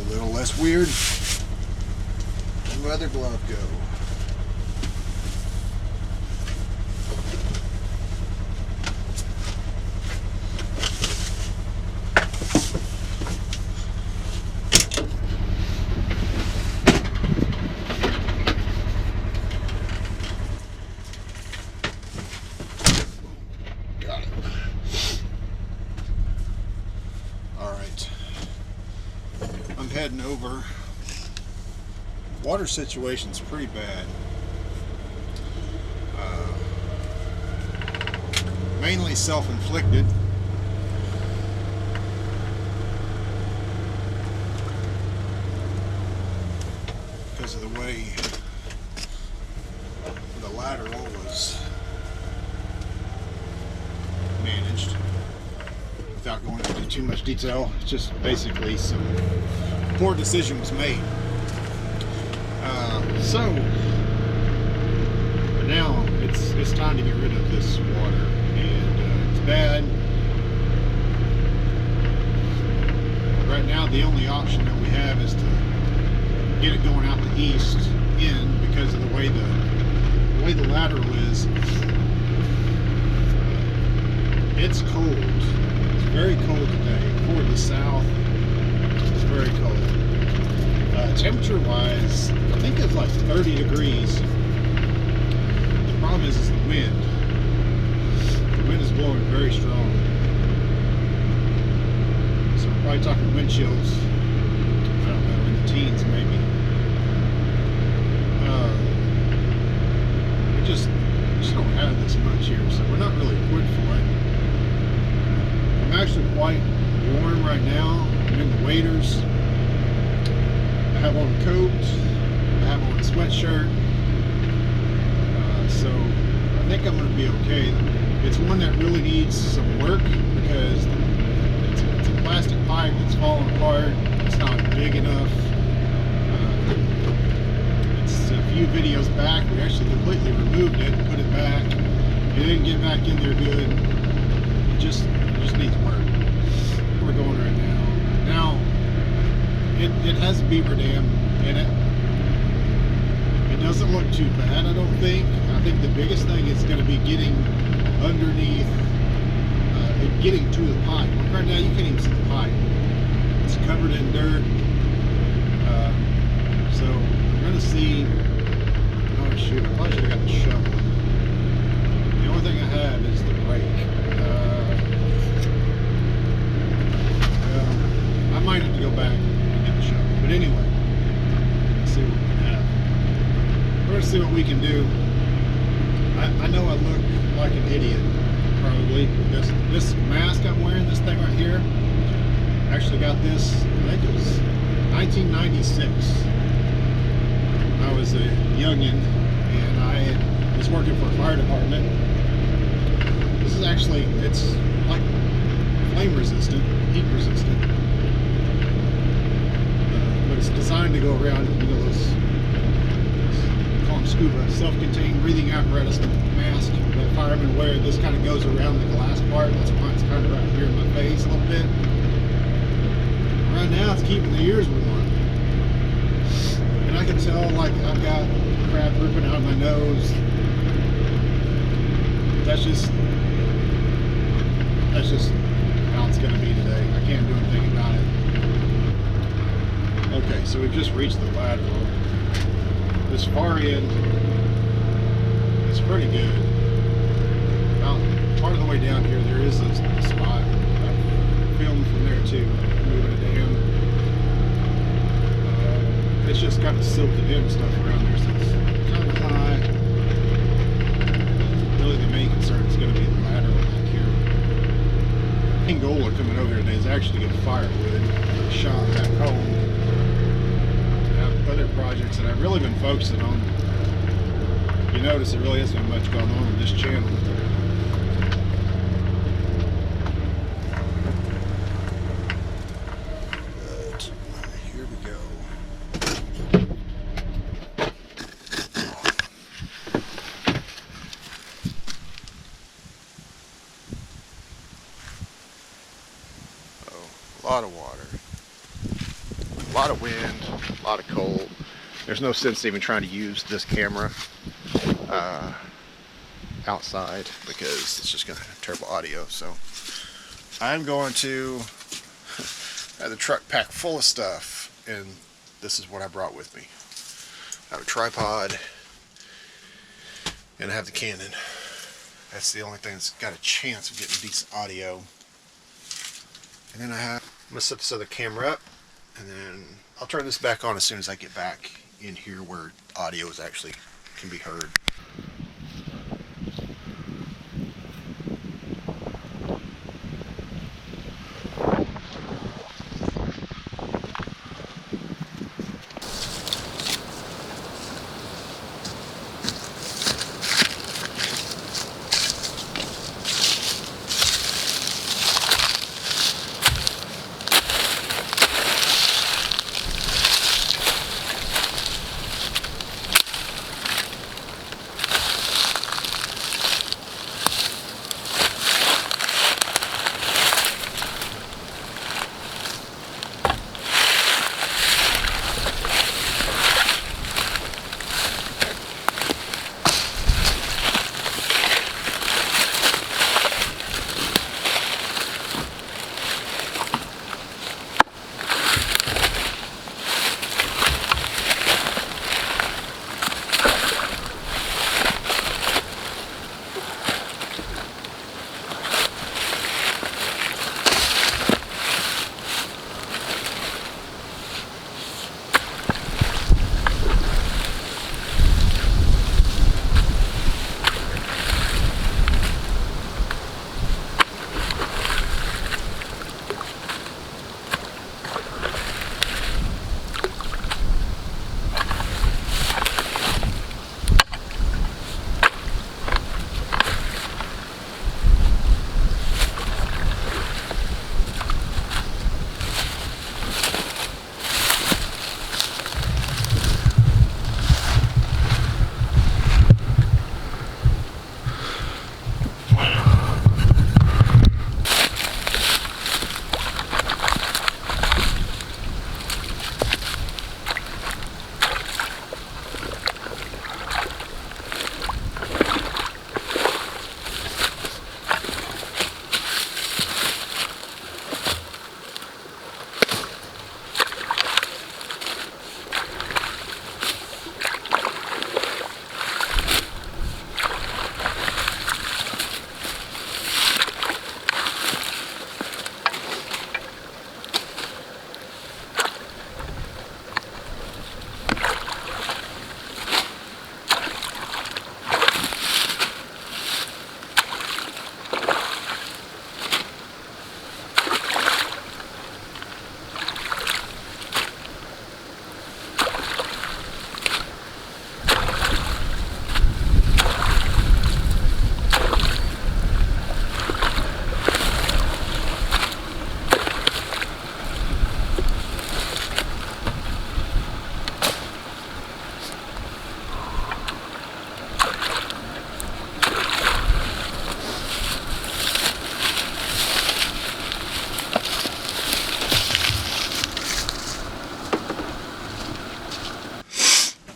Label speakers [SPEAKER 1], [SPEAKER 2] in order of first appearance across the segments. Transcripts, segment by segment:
[SPEAKER 1] little less weird. Leather glove go. Got it. All right. I'm heading over. Water situation's pretty bad. Mainly self-inflicted. Because of the way the lateral was managed. Without going into too much detail, it's just basically some poor decision was made. But now it's time to get rid of this water, and it's bad. Right now, the only option that we have is to get it going out the east in, because of the way the lateral is. It's cold. It's very cold today. Toward the south, it's very cold. Temperature-wise, I think it's like 30 degrees. The problem is the wind. The wind is blowing very strong. So we're probably talking wind chills, I don't know, in the teens maybe. We just don't have this much here, so we're not really equipped for it. I'm actually quite warm right now. I'm in the waders. I have on a coat, I have on a sweatshirt, so I think I'm going to be okay. It's one that really needs some work, because it's a plastic pipe that's falling apart. It's not big enough. It's a few videos back, we actually completely removed it and put it back. It didn't get back in there good. It just needs work. We're going right now. Now, it has a beaver dam in it. It doesn't look too bad, I don't think. I think the biggest thing is going to be getting underneath, getting to the pipe. Right now you can't even see the pipe. It's covered in dirt. So we're going to see. Oh shoot, I probably should have got the shovel. The only thing I have is the rake. I might have to go back. But anyway, let's see what we can have. We're going to see what we can do. I know I look like an idiot, probably. This mask I'm wearing, this thing right here, I actually got this, I think it was 1996. I was a youngin', and I was working for a fire department. This is actually, it's like flame resistant, heat resistant. It's designed to go around, you know, those, we call them scuba, self-contained breathing apparatus mask that firemen wear. This kind of goes around the glass part. That's why it's kind of right here in my face a little bit. Right now, it's keeping the ears warm. And I can tell, like, I've got crap dripping out of my nose. That's just how it's going to be today. I can't do anything about it. Okay, so we've just reached the lateral. This far end is pretty good. About part of the way down here, there is a spot. I filmed from there too, moving a dam. It's just kind of silted in and stuff around there, so it's kind of high. Really, the main concern is going to be the lateral back here. The main goal of coming over here today is actually to get firewood for the shop back home. Other projects that I've really been focusing on. You notice there really hasn't been much going on this channel. But here we go. Oh, a lot of water. lot of wind, a lot of cold. There's no sense even trying to use this camera outside because it's just going to have terrible audio. So I'm going to have the truck packed full of stuff, and this is what I brought with me. I have a tripod, and I have the Canon. That's the only thing that's got a chance of getting decent audio. And then I'm going to set this other camera up, and then I'll turn this back on as soon as I get back in here where audio is actually can be heard.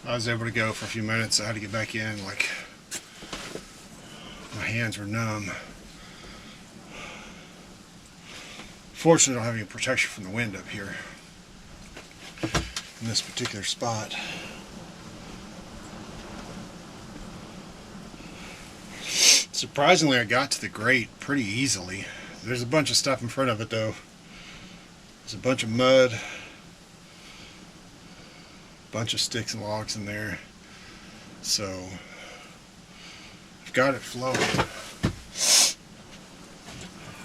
[SPEAKER 1] I was able to go for a few minutes. I had to get back in, like my hands were numb. Fortunately, I don't have any protection from the wind up here in this particular spot. Surprisingly, I got to the grate pretty easily. There's a bunch of stuff in front of it though. There's a bunch of mud, a bunch of sticks and logs in there. So I've got it flowing,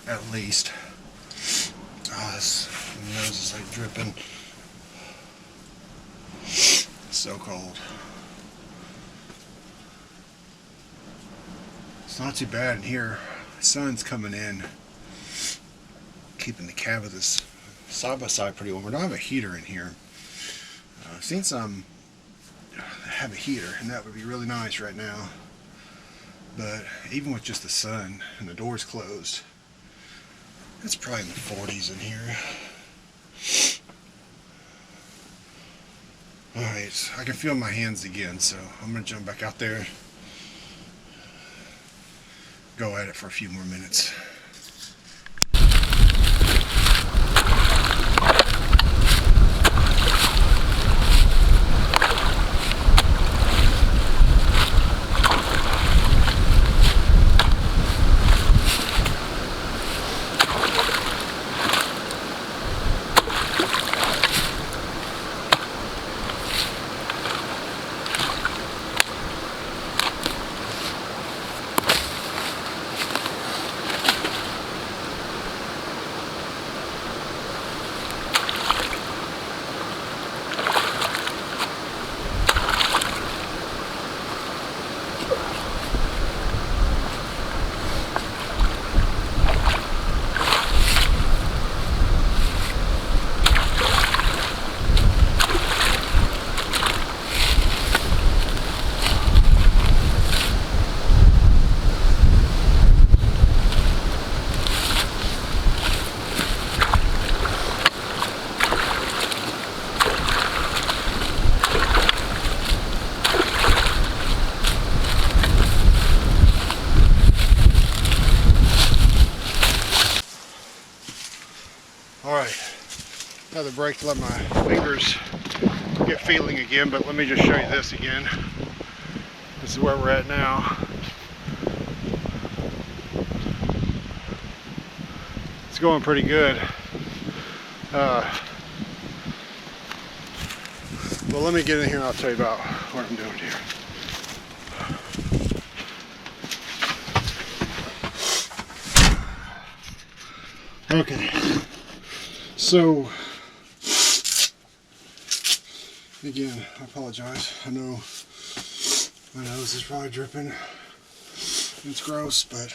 [SPEAKER 1] at least. This nose is like dripping. It's so cold. It's not too bad in here. The sun's coming in, keeping the cab of this side-by-side pretty warm. I don't have a heater in here. I've seen some have a heater, and that would be really nice right now. But even with just the sun and the doors closed, it's probably in the 40s in here. Alright, I can feel my hands again, so I'm going to jump back out there, go at it for a few more minutes. Alright, another break to let my fingers get feeling again, but let me just show you this again. This is where we're at now. It's going pretty good. Well, let me get in here and I'll tell you about what I'm doing here. Okay, so again, I apologize. I know my nose is probably dripping. It's gross, but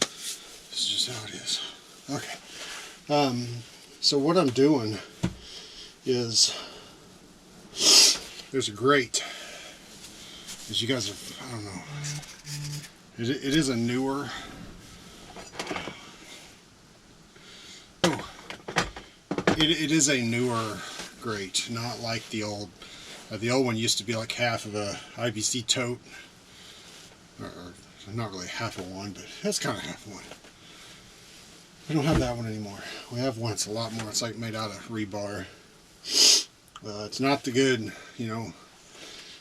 [SPEAKER 1] this is just how it is. Okay, so what I'm doing is there's a grate. As you guys have, I don't know, it is a newer. It is a newer grate, not like the old. The old one used to be like half of a IBC tote, or not really half of one, but that's kind of half of one. We don't have that one anymore. We have one. It's a lot more. It's like made out of rebar. It's not the good, you know.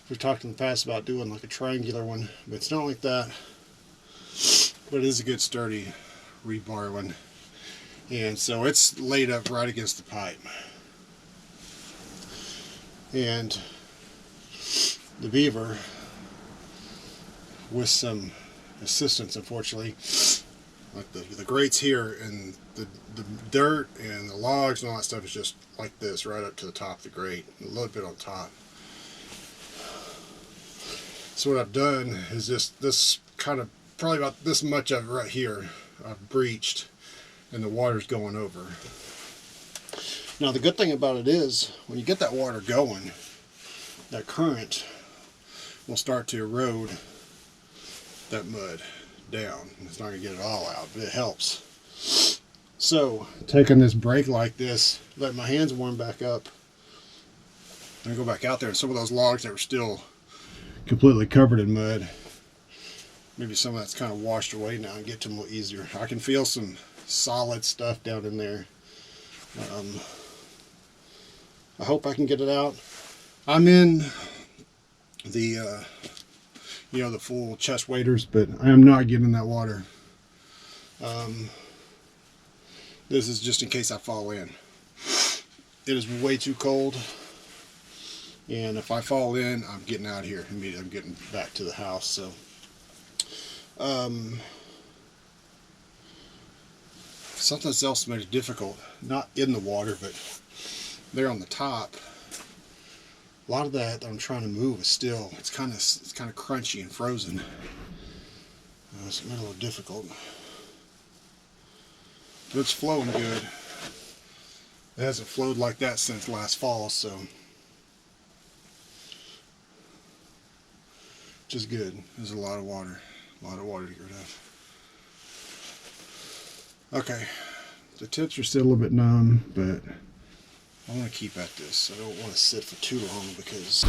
[SPEAKER 1] We've talked in the past about doing like a triangular one, but it's not like that. But it is a good sturdy rebar one. And so it's laid up right against the pipe. And the Beaver, with some assistance unfortunately, like the grates here and the dirt and the logs and all that stuff is just like this right up to the top of the grate, a little bit on top. So what I've done is this kind of, probably about this much of it right here, I've breached, and the water's going over. Now the good thing about it is, when you get that water going, that current will start to erode that mud down. It's not going to get it all out, but it helps. So, taking this break like this, let my hands warm back up, and go back out there, and some of those logs that were still completely covered in mud, maybe some of that's kind of washed away now and get to them a little easier. I can feel some solid stuff down in there. I hope I can get it out. I'm in the you know, the full chest waders, but I am not getting in that water. This is just in case I fall in. It is way too cold, and if I fall in, I'm getting out of here immediately. I'm getting back to the house. So something else made it difficult, not in the water, but there on the top. A lot of that I'm trying to move is still, it's kind of crunchy and frozen. It's made it a little difficult, but it's flowing good. It hasn't flowed like that since last fall, so which is good. There's a lot of water to get rid of. Okay, the tips are still a little bit numb, but I want to keep at this. I don't want to sit for too long because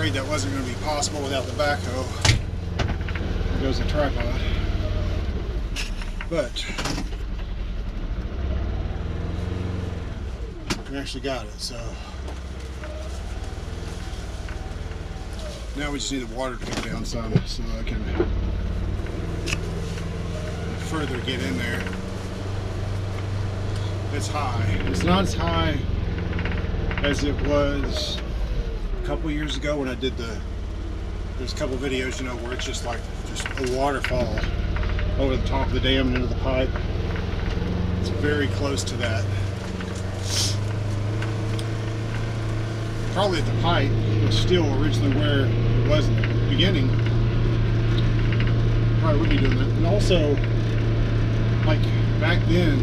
[SPEAKER 1] afraid that wasn't going to be possible without the backhoe. There goes the tripod. But we actually got it, so now we just need the water to come down some so I can further get in there. It's high. It's not as high as it was a couple years ago when I did there's a couple videos, you know, where it's just like a waterfall over the top of the dam and into the pipe. It's very close to that. Probably at the pipe was still originally where it was in the beginning. Probably would be doing that. And also, like back then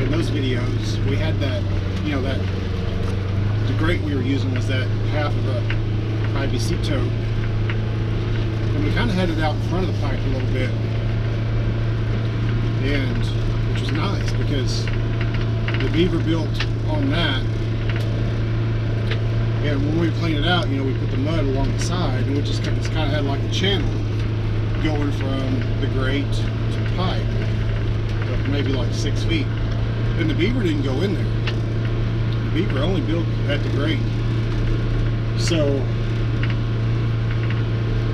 [SPEAKER 1] in those videos, we had that, you know, that the grate we were using was that half of a IBC tote, and we kind of had it out in front of the pipe a little bit, and which was nice because the Beaver built on that. And when we cleaned it out, you know, we put the mud along the side, and we just kind of had like a channel going from the grate to the pipe, maybe like 6 feet. And the Beaver didn't go in there. The Beaver only built at the grate. So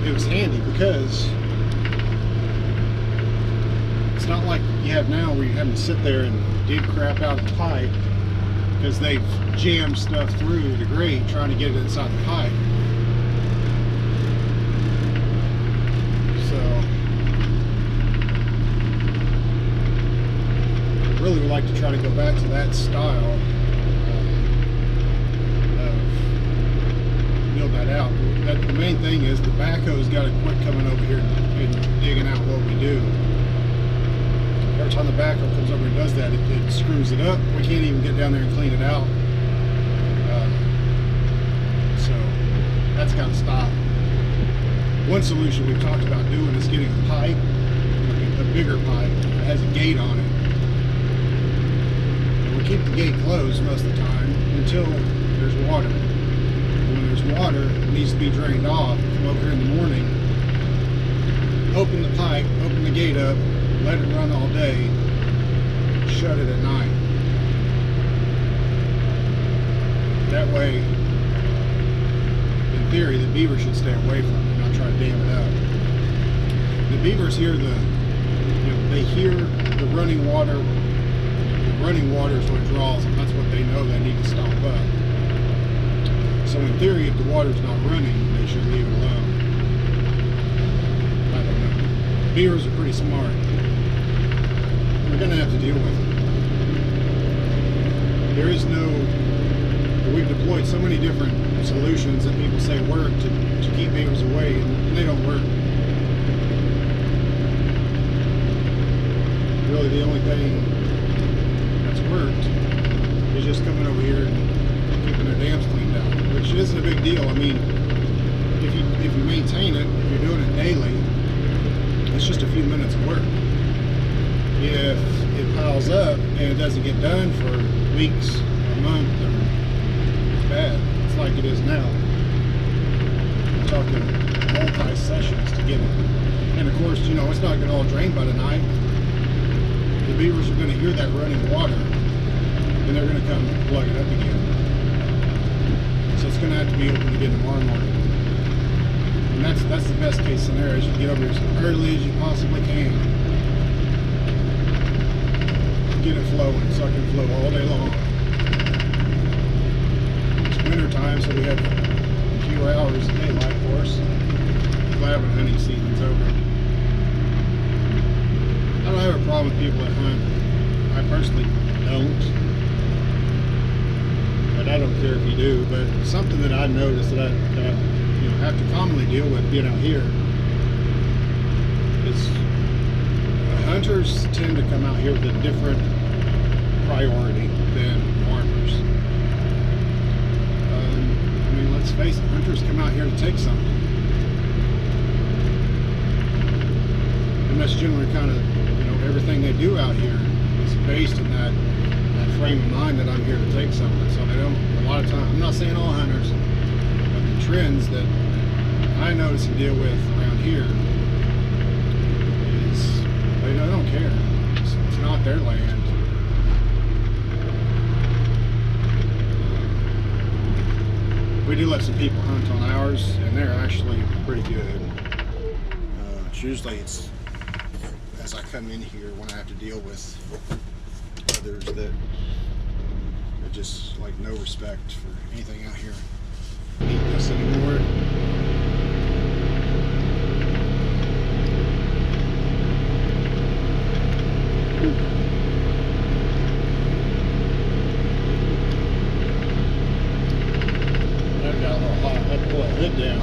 [SPEAKER 1] it was handy because it's not like you have now where you're having to sit there and dig crap out of the pipe because they've jammed stuff through the grate trying to get it inside the pipe. So I really would like to try to go back to that style of build that out. The main thing is the backhoe's got to quit coming over here and digging out what we do. Every time the backhoe comes over and does that, it screws it up. We can't even get down there and clean it out. So that's got to stop. One solution we've talked about doing is getting a pipe, a bigger pipe that has a gate on it. And we keep the gate closed most of the time until there's water. And when there's water, it needs to be drained off. Come over here in the morning, open the pipe, open the gate up, let it run all day, shut it at night. That way, in theory, the Beaver should stay away from it, not try to dam it up. The Beavers hear they hear the running water. The running water is what draws them. That's what they know they need to stop up. So in theory, if the water's not running, they should leave it alone. I don't know. Beavers are pretty smart. We're going to have to deal with it. There is no... We've deployed so many different solutions that people say work to keep beavers away, and they don't work. Really, the only thing that's worked is just coming over here and keeping their dams cleaned out, which isn't a big deal. I mean, if you maintain it, if you're doing it daily, it's just a few minutes of work. If it piles up and it doesn't get done for weeks, a month, it's bad. It's like it is now. We're talking multi-sessions to get it. And of course, you know, it's not going to all drain by tonight. The beavers are going to hear that running water, and they're going to come plug it up again. So it's going to have to be open again tomorrow morning. And that's the best case scenario, is you get over here as early as you possibly can. Get it flowing, so it can flow all day long. It's winter time, so we have fewer hours of daylight for us. Glad when hunting season's over. I don't have a problem with people that hunt. I personally don't. But I don't care if you do. But something that I noticed that I have to commonly deal with being out here is hunters tend to come out here with a different priority than farmers. I mean, let's face it, hunters come out here to take something. And that's generally kind of, everything they do out here is based in that frame of mind that I'm here to take something. So they don't, a lot of times, I'm not saying all hunters, but the trends that I notice and deal with around here is they don't care. It's not their land. We do let some people hunt on ours, and they're actually pretty good. It's usually as I come in here when I have to deal with others that are just like no respect for anything out here. Eat this anymore. That got a little hot. I had to pull that hood down.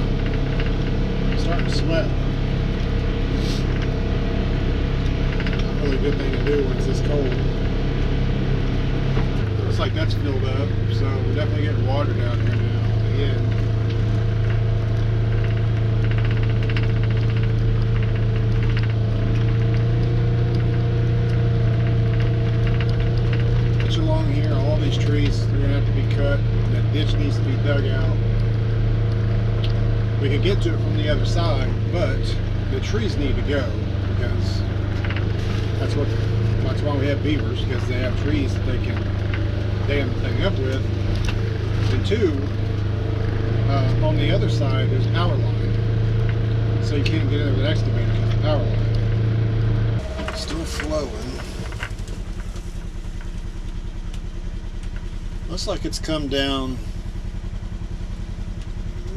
[SPEAKER 1] I'm starting to sweat. Not really a good thing to do when it's this cold. Looks like that's filled up, so we're definitely getting water down here now. Again. Ditch along here, all these trees, they're gonna have to be cut. That ditch needs to be dug out. We can get to it from the other side, but the trees need to go because that's why we have beavers, because they have trees that they can dam the thing up with. And two, on the other side there's a power line, so you can't get in there with an excavator because of the power line. It's still flowing. Looks like it's come down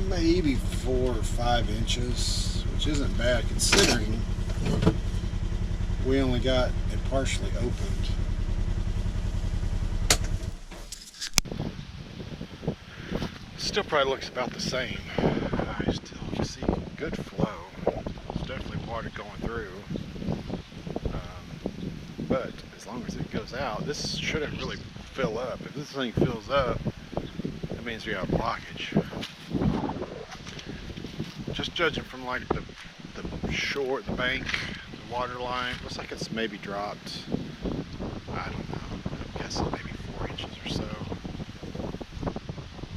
[SPEAKER 1] maybe 4 or 5 inches, which isn't bad considering we only got it partially opened. Still probably looks about the same. I still see good flow. There's definitely water going through. But as long as it goes out, this shouldn't really fill up. If this thing fills up, that means we have blockage. Just judging from like the shore, the bank, the water line, looks like it's maybe dropped, I don't know, I'm guessing maybe 4 inches or so.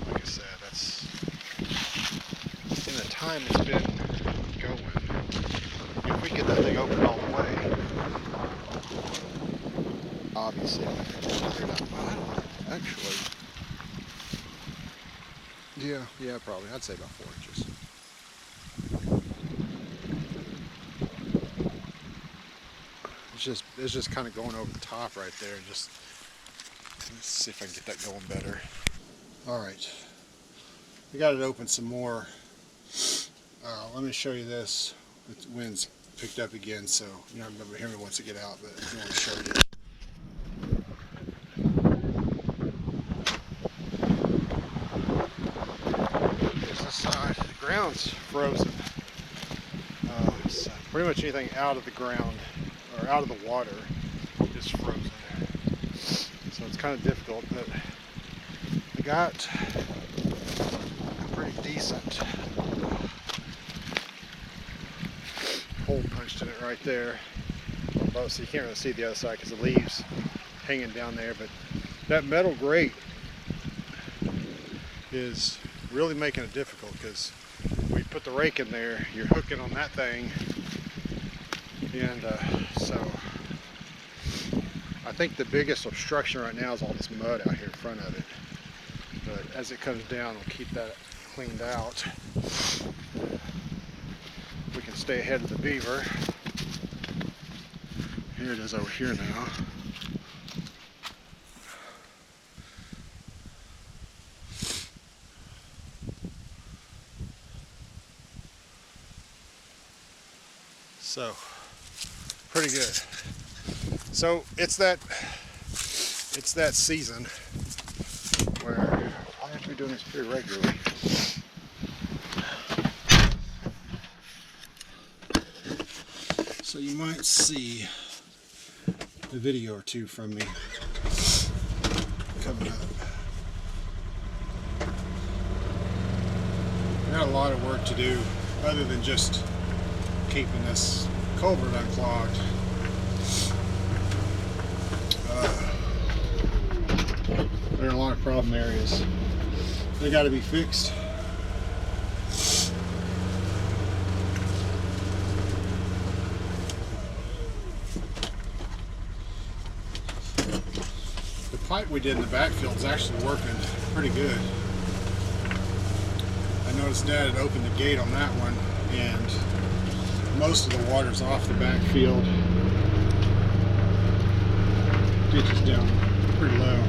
[SPEAKER 1] Like I said, that's in the time it's been going. If we get that thing open all the way, obviously, I don't know, actually, yeah, probably, I'd say about 4 inches. It's just kind of going over the top right there. Just let's see if I can get that going better. All right, we got it open some more. Let me show you this. The wind's picked up again, so you don't remember hearing me once I get out, but I want to show you. Here's the side. The ground's frozen. So pretty much anything out of the ground or out of the water is frozen. So it's kind of difficult, but I got a pretty decent hole punched in it right there. So you can't really see the other side because the leaves hanging down there, but that metal grate is really making it difficult because when you put the rake in there, you're hooking on that thing, and so I think the biggest obstruction right now is all this mud out here in front of it, but as it comes down, we'll keep that cleaned out. We can stay ahead of the beaver. Here it is over here now. So, pretty good. So it's that season where I have to be doing this pretty regularly. So you might see a video or two from me coming up. I got a lot of work to do other than just keeping this culvert unclogged. There are a lot of problem areas. They got to be fixed. pipe we did in the backfield is actually working pretty good. I noticed Dad had opened the gate on that one, and most of the water's off the backfield. Ditch is down pretty low.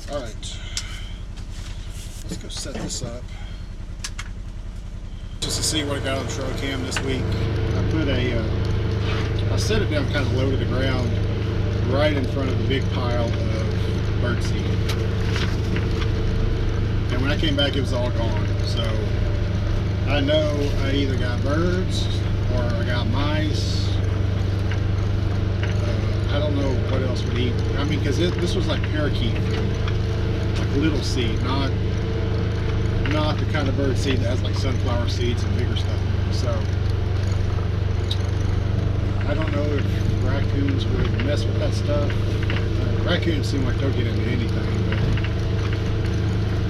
[SPEAKER 1] Alright, let's go set this up just to see what I got on the trail cam this week. I set it down kind of low to the ground right in front of the big pile of birdseed, and when I came back it was all gone. So I know I either got birds or I got mice. I don't know what else would eat. I mean, because this was like parakeet food, like little seed, not the kind of bird seed that has like sunflower seeds and bigger stuff. So I don't know if raccoons would mess with that stuff. Raccoons seem like they'll get into anything, but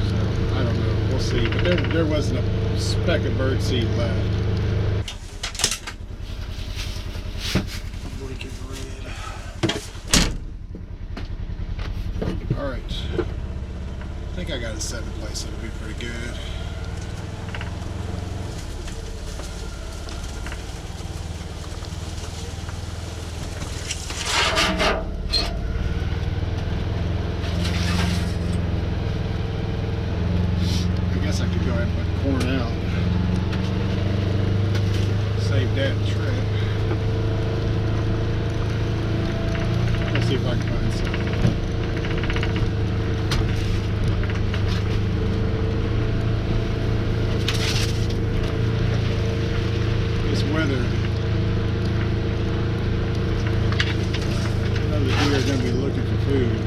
[SPEAKER 1] so I don't know. We'll see. But there wasn't a speck of bird seed left. All right. I think I got it set in place. It'll be pretty good. I guess I could go ahead and put the corn out. Save that trip. Let's see if I can find something. Weather. I know the deer are going to be looking for food.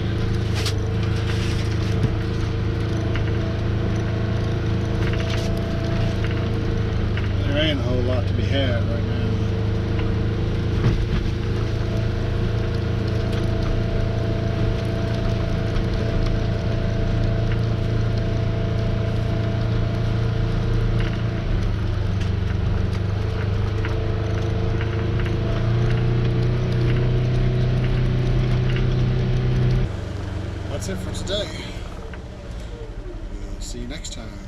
[SPEAKER 1] There ain't a whole lot to be had right now. That's it for today. We'll see you next time.